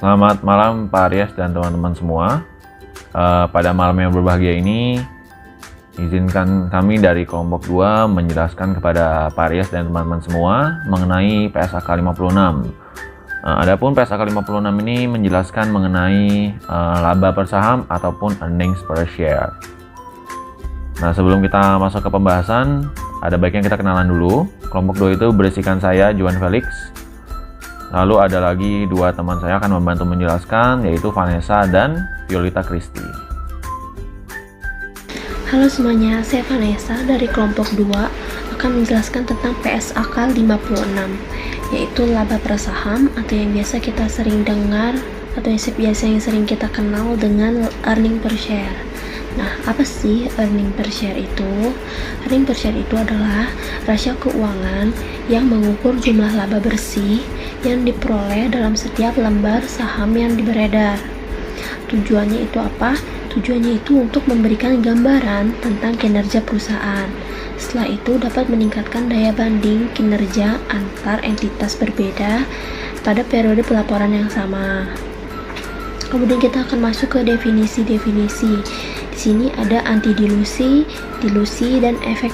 Selamat malam Pak Aryas dan teman-teman semua. Pada malam yang berbahagia ini, izinkan kami dari kelompok 2 menjelaskan kepada Pak Aryas dan teman-teman semua mengenai PSAK 56. Adapun PSAK 56 ini menjelaskan mengenai laba per saham ataupun earnings per share. Nah, sebelum kita masuk ke pembahasan, ada baiknya kita kenalan dulu. Kelompok 2 itu berisikan saya, Juan Felix. Lalu ada lagi 2 teman saya akan membantu menjelaskan, yaitu Vanessa dan Violeta Christy. Halo semuanya, saya Vanessa dari kelompok 2 akan menjelaskan tentang PSAK 56, yaitu laba per saham atau yang biasa kita sering dengar atau yang sering kita kenal dengan earning per share. Nah, apa sih earning per share itu? Earning per share itu adalah rasio keuangan yang mengukur jumlah laba bersih yang diperoleh dalam setiap lembar saham yang beredar. Tujuannya itu apa? Tujuannya itu untuk memberikan gambaran tentang kinerja perusahaan. Setelah itu dapat meningkatkan daya banding kinerja antar entitas berbeda pada periode pelaporan yang sama. Kemudian kita akan masuk ke definisi-definisi. Di sini ada anti dilusi, dilusi, dan efek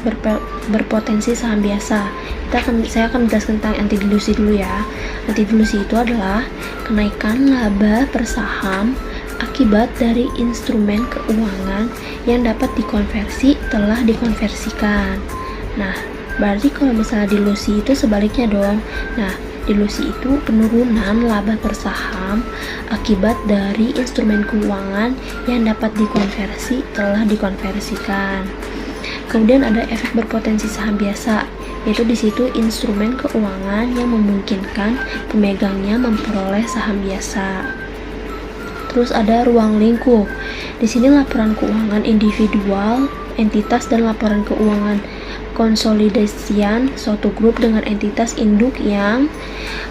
berpotensi saham biasa. Saya akan menjelaskan tentang anti dilusi dulu ya. Anti dilusi itu adalah kenaikan laba per saham akibat dari instrumen keuangan yang dapat dikonversi telah dikonversikan. Nah, berarti kalau misalnya dilusi itu sebaliknya dong. Nah, dilusi itu penurunan laba per saham akibat dari instrumen keuangan yang dapat dikonversi telah dikonversikan. Kemudian ada efek berpotensi saham biasa, yaitu di situ instrumen keuangan yang memungkinkan pemegangnya memperoleh saham biasa. Terus ada ruang lingkup. Di sini laporan keuangan individual, entitas, dan laporan keuangan konsolidasian suatu grup dengan entitas induk yang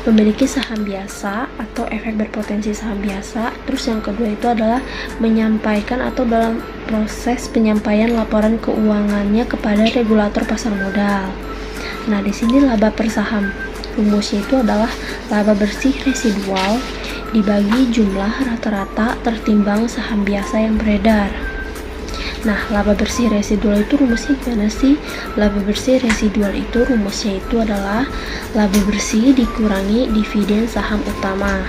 memiliki saham biasa atau efek berpotensi saham biasa. Terus yang kedua itu adalah menyampaikan atau dalam proses penyampaian laporan keuangannya kepada regulator pasar modal. Nah, di sini laba per saham rumusnya itu adalah laba bersih residual dibagi jumlah rata-rata tertimbang saham biasa yang beredar. Nah, laba bersih residual itu rumusnya gimana sih? Laba bersih residual itu rumusnya itu adalah laba bersih dikurangi dividen saham utama.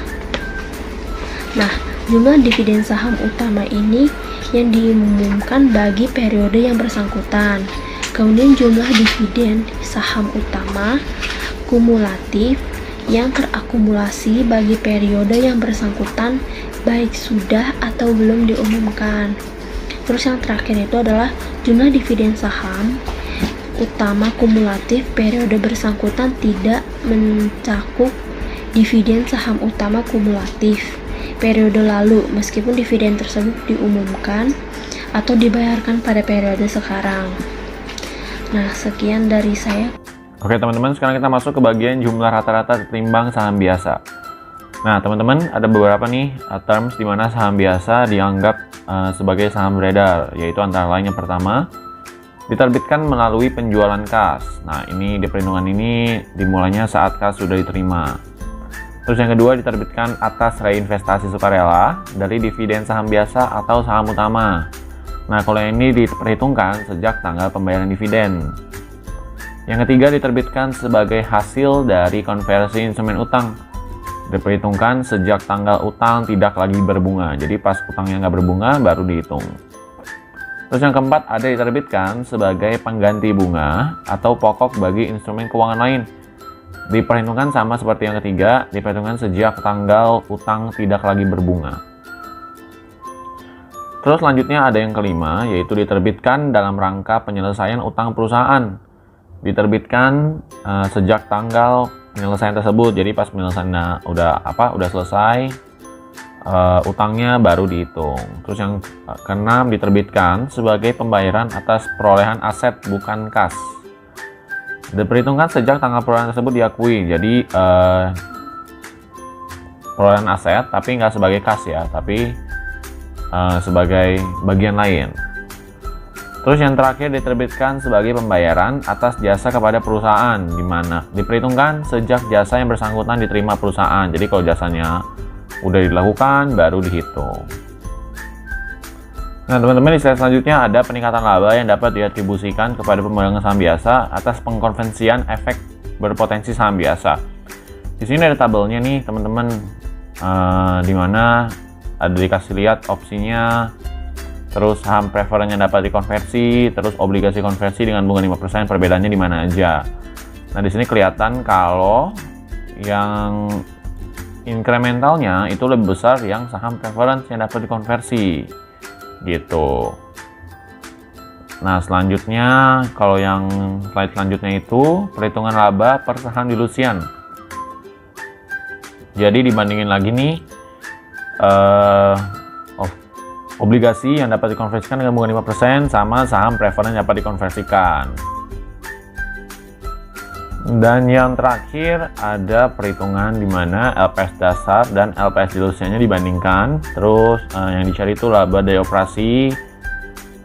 Nah, jumlah dividen saham utama ini yang diumumkan bagi periode yang bersangkutan. Kemudian jumlah dividen saham utama kumulatif yang terakumulasi bagi periode yang bersangkutan baik sudah atau belum diumumkan. Terus yang terakhir itu adalah jumlah dividen saham utama kumulatif periode bersangkutan tidak mencakup dividen saham utama kumulatif periode lalu meskipun dividen tersebut diumumkan atau dibayarkan pada periode sekarang. Nah, sekian dari saya. Oke teman-teman, sekarang kita masuk ke bagian jumlah rata-rata tertimbang saham biasa. Nah teman-teman, ada beberapa nih terms di mana saham biasa dianggap sebagai saham beredar, yaitu antara lain yang pertama, diterbitkan melalui penjualan kas. Nah, ini di perlindungan ini dimulainya saat kas sudah diterima. Terus yang kedua, diterbitkan atas reinvestasi sukarela dari dividen saham biasa atau saham utama. Nah, kalau ini diperhitungkan sejak tanggal pembayaran dividen. Yang ketiga, diterbitkan sebagai hasil dari konversi instrumen utang. Diperhitungkan sejak tanggal utang tidak lagi berbunga. Jadi pas utangnya nggak berbunga baru dihitung. Terus yang keempat, ada diterbitkan sebagai pengganti bunga atau pokok bagi instrumen keuangan lain. Diperhitungkan sama seperti yang ketiga, diperhitungkan sejak tanggal utang tidak lagi berbunga. Terus selanjutnya ada yang kelima, yaitu diterbitkan dalam rangka penyelesaian utang perusahaan. Diterbitkan sejak tanggal penyelesaian tersebut. Jadi pas penyelesaiannya udah selesai, utangnya baru dihitung. Terus yang keenam, diterbitkan sebagai pembayaran atas perolehan aset bukan kas. Diperhitungkan sejak tanggal perolehan tersebut diakui. Jadi perolehan aset tapi nggak sebagai kas ya, tapi sebagai bagian lain. Terus yang terakhir, diterbitkan sebagai pembayaran atas jasa kepada perusahaan, di mana diperhitungkan sejak jasa yang bersangkutan diterima perusahaan. Jadi kalau jasanya udah dilakukan baru dihitung. Nah teman-teman, di slide selanjutnya ada peningkatan laba yang dapat diatribusikan kepada pemegang saham biasa atas pengkonversian efek berpotensi saham biasa. Di sini ada tabelnya nih teman-teman, di mana ada dikasih lihat opsinya, terus saham preferen yang dapat dikonversi, terus obligasi konversi dengan bunga 5%, perbedaannya di mana aja. Nah di sini kelihatan kalau yang incrementalnya itu lebih besar yang saham preference yang dapat dikonversi gitu. Nah selanjutnya, kalau yang slide selanjutnya itu perhitungan laba per saham dilusian. Jadi dibandingin lagi nih obligasi yang dapat dikonversikan dengan bunga 5% sama saham preference yang dapat dikonversikan. Dan yang terakhir ada perhitungan di mana LPS dasar dan LPS dilusiannya dibandingkan. Terus yang dicari itu laba dari operasi,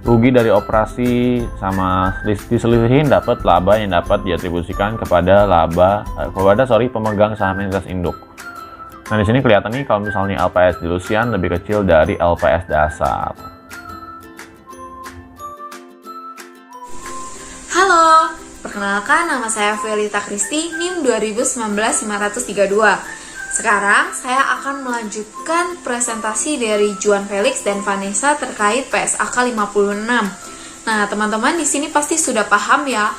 rugi dari operasi, sama diselisihin dapat laba yang dapat diatribusikan kepada pemegang saham entitas induk. Nah di sini kelihatan nih kalau misalnya LPS dilusian lebih kecil dari LPS dasar. Halo, perkenalkan nama saya Felita Kristi, NIM 2019-532. Sekarang saya akan melanjutkan presentasi dari Juan Felix dan Vanessa terkait PSAK 56. Nah, teman-teman di sini pasti sudah paham ya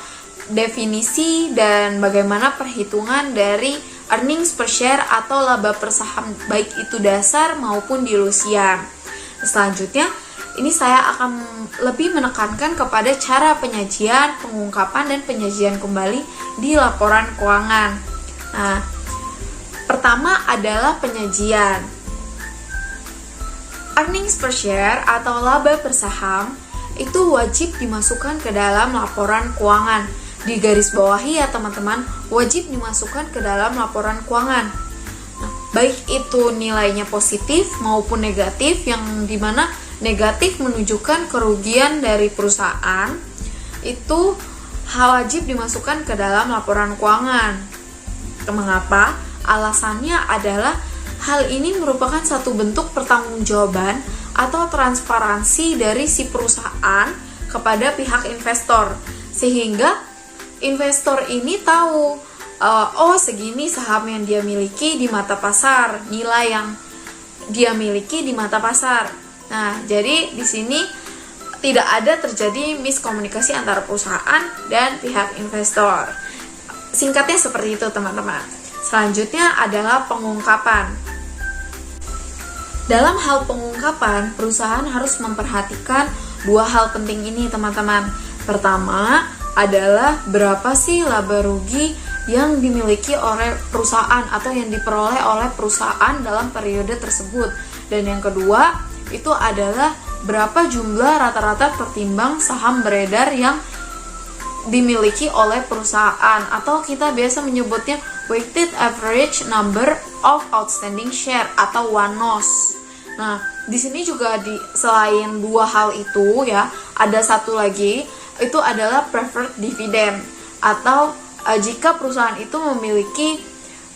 definisi dan bagaimana perhitungan dari earnings per share atau laba per saham baik itu dasar maupun dilusian. Selanjutnya, ini saya akan lebih menekankan kepada cara penyajian, pengungkapan, dan penyajian kembali di laporan keuangan. Nah, pertama adalah penyajian. Earnings per share atau laba per saham itu wajib dimasukkan ke dalam laporan keuangan. Di garis bawahi ya teman-teman, wajib dimasukkan ke dalam laporan keuangan. Nah, baik itu nilainya positif maupun negatif, yang dimana negatif menunjukkan kerugian dari perusahaan, itu wajib dimasukkan ke dalam laporan keuangan. Mengapa? Alasannya adalah hal ini merupakan satu bentuk pertanggungjawaban atau transparansi dari si perusahaan kepada pihak investor, sehingga investor ini tahu segini saham yang dia miliki di mata pasar, nilai yang dia miliki di mata pasar. Nah, jadi di sini tidak ada terjadi miskomunikasi antara perusahaan dan pihak investor. Singkatnya seperti itu, teman-teman. Selanjutnya adalah pengungkapan. Dalam hal pengungkapan, perusahaan harus memperhatikan dua hal penting ini, teman-teman. Pertama adalah berapa sih laba rugi yang dimiliki oleh perusahaan atau yang diperoleh oleh perusahaan dalam periode tersebut. Dan yang kedua, itu adalah berapa jumlah rata-rata tertimbang saham beredar yang dimiliki oleh perusahaan, atau kita biasa menyebutnya weighted average number of outstanding share atau WANOS. Nah, di sini juga selain dua hal itu ya, ada satu lagi, itu adalah preferred dividend, atau jika perusahaan itu memiliki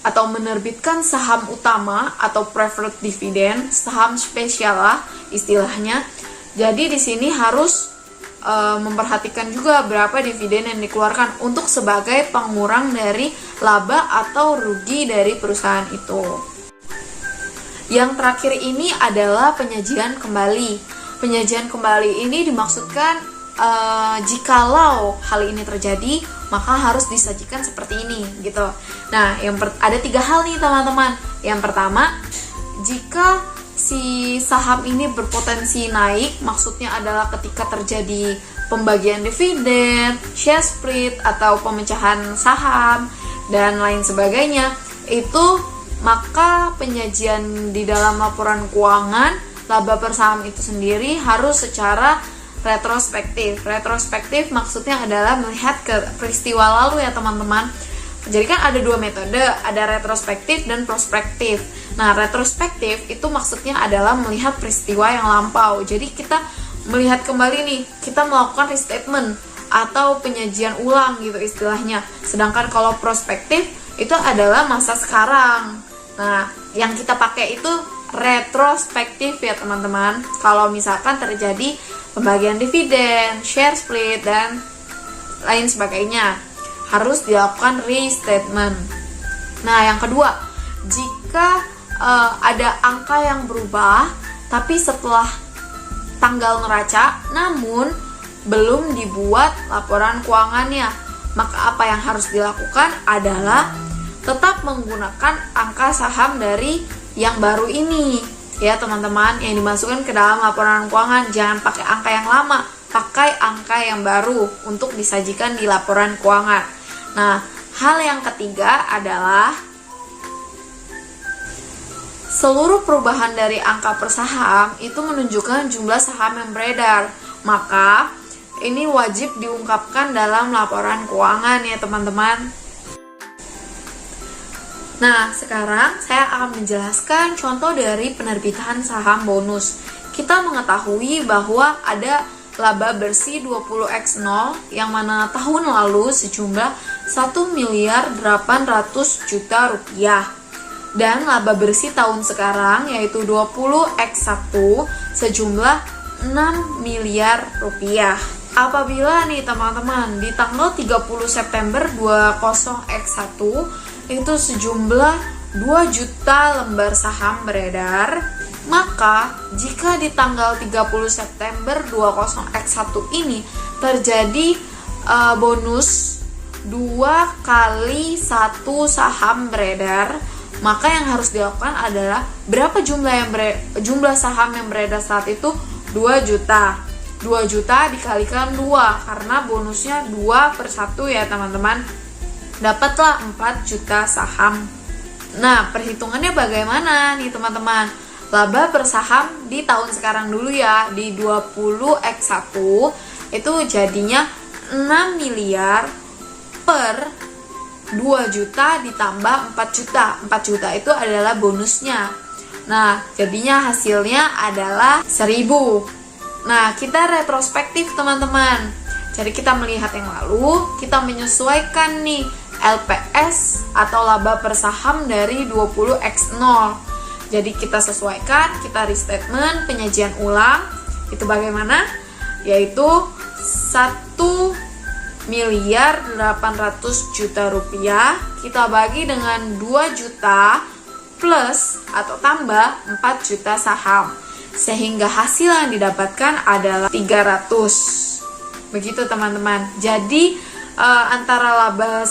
atau menerbitkan saham utama atau preferred dividend, saham spesial lah istilahnya. Jadi di sini harus memperhatikan juga berapa dividen yang dikeluarkan untuk sebagai pengurang dari laba atau rugi dari perusahaan itu. Yang terakhir ini adalah penyajian kembali. Penyajian kembali ini dimaksudkan jikalau hal ini terjadi, maka harus disajikan seperti ini gitu. Nah, ada 3 hal nih teman-teman. Yang pertama, jika si saham ini berpotensi naik, maksudnya adalah ketika terjadi pembagian dividen, share split, atau pemecahan saham dan lain sebagainya, itu maka penyajian di dalam laporan keuangan laba per saham itu sendiri harus secara retrospektif. Retrospektif maksudnya adalah melihat ke peristiwa lalu ya teman-teman. Jadi kan ada 2 metode, ada retrospektif dan prospektif. Nah, retrospektif itu maksudnya adalah melihat peristiwa yang lampau. Jadi kita melihat kembali nih, kita melakukan restatement atau penyajian ulang gitu istilahnya. Sedangkan kalau prospektif itu adalah masa sekarang. Nah, yang kita pakai itu retrospektif ya teman-teman. Kalau misalkan terjadi pembagian dividen, share split, dan lain sebagainya, harus dilakukan restatement. Nah, yang kedua, jika ada angka yang berubah, tapi setelah tanggal neraca, namun belum dibuat laporan keuangannya, maka apa yang harus dilakukan adalah tetap menggunakan angka saham dari yang baru ini ya teman-teman, yang dimasukkan ke dalam laporan keuangan. Jangan pakai angka yang lama, pakai angka yang baru untuk disajikan di laporan keuangan. Nah, hal yang ketiga adalah seluruh perubahan dari angka per saham itu menunjukkan jumlah saham yang beredar. Maka ini wajib diungkapkan dalam laporan keuangan ya teman-teman. Nah, sekarang saya akan menjelaskan contoh dari penerbitan saham bonus. Kita mengetahui bahwa ada laba bersih 20x0 yang mana tahun lalu sejumlah 1.800.000.000 rupiah. Dan laba bersih tahun sekarang yaitu 20x1 sejumlah 6 miliar rupiah. Apabila nih teman-teman di tanggal 30 September 20x1 itu sejumlah 2 juta lembar saham beredar, maka jika di tanggal 30 September 20x1 ini terjadi bonus 2 kali 1 saham beredar, maka yang harus dilakukan adalah berapa jumlah saham yang beredar saat itu? 2 juta. 2 juta dikalikan 2 karena bonusnya 2/1 ya teman-teman. Dapatlah 4 juta saham. Nah, perhitungannya bagaimana nih teman-teman? Laba per saham di tahun sekarang dulu ya, di 20x1 itu jadinya 6 miliar per 2 juta ditambah 4 juta. 4 juta itu adalah bonusnya. Nah, jadinya hasilnya adalah 1000. Nah, kita retrospektif teman-teman. Jadi kita melihat yang lalu, kita menyesuaikan nih LPS atau laba per saham dari 20x0. Jadi kita sesuaikan, kita restatement, penyajian ulang. Itu bagaimana? Yaitu 1.800.000.000 rupiah kita bagi dengan 2 juta plus atau tambah 4 juta saham. Sehingga hasil yang didapatkan adalah 300. Begitu teman-teman. Jadi antara laba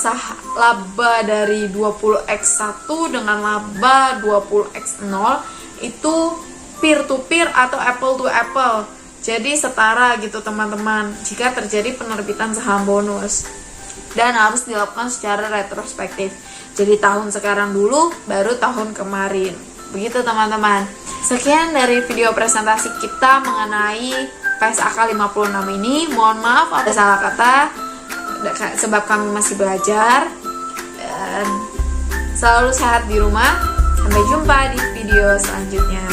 dari 20x1 dengan laba 20x0 itu peer to peer atau apple to apple. Jadi setara gitu teman-teman jika terjadi penerbitan saham bonus. Dan harus dilakukan secara retrospektif. Jadi tahun sekarang dulu baru tahun kemarin. Begitu teman-teman. Sekian dari video presentasi kita mengenai PSAK 56 ini. Mohon maaf ada salah kata sebab kami masih belajar, dan selalu sehat di rumah. Sampai jumpa di video selanjutnya.